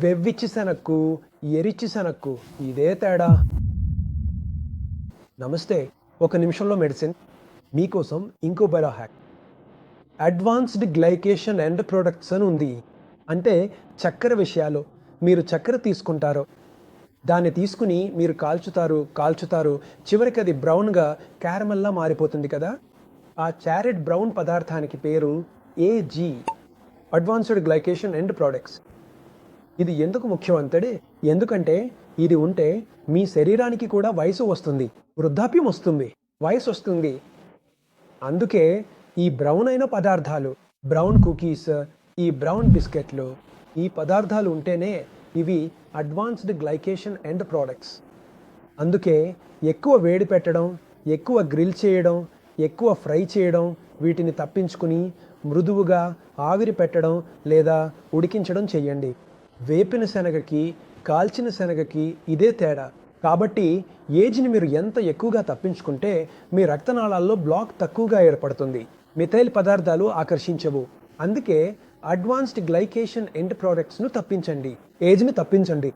వెవ్విచ్చి శనక్కు, ఎరిచ్చి శనక్కు ఇదే తేడా. నమస్తే. ఒక నిమిషంలో మెడిసిన్ మీకోసం ఇంకో bio hack. Advanced glycation end products అని ఉంది. అంటే చక్కెర విషయాలు మీరు చక్కెర తీసుకుంటారో దాన్ని తీసుకుని మీరు కాల్చుతారు చివరికి అది బ్రౌన్గా క్యారమల్లా మారిపోతుంది కదా. ఆ చారెడ్ బ్రౌన్ పదార్థానికి పేరు AG, advanced glycation end products. ఇది ఎందుకు ముఖ్యం అంతడే, ఎందుకంటే ఇది ఉంటే మీ శరీరానికి కూడా వయసు వస్తుంది, వృద్ధాప్యం వస్తుంది, వయసు వస్తుంది. అందుకే ఈ బ్రౌన్ అయిన పదార్థాలు, బ్రౌన్ కుకీస్, ఈ బ్రౌన్ బిస్కెట్లు, ఈ పదార్థాలు ఉంటేనే ఇవి అడ్వాన్స్డ్ గ్లైకేషన్ ఎండ్ ప్రోడక్ట్స్. అందుకే ఎక్కువ వేడి పెట్టడం, ఎక్కువ గ్రిల్ చేయడం, ఎక్కువ ఫ్రై చేయడం వీటిని తప్పించుకుని మృదువుగా ఆవిరి పెట్టడం లేదా ఉడికించడం చేయండి. వేపిన శనగకి కాల్చిన శనగకి ఇదే తేడా. కాబట్టి ఏజ్ని మీరు ఎంత ఎక్కువగా తప్పించుకుంటే మీ రక్తనాళాల్లో బ్లాక్ తక్కువగా ఏర్పడుతుంది, మిథైల్ పదార్థాలు ఆకర్షించవు. అందుకే అడ్వాన్స్డ్ గ్లైకేషన్ ఎండ్ ప్రోడక్ట్స్ను తప్పించండి, ఏజ్ని తప్పించండి.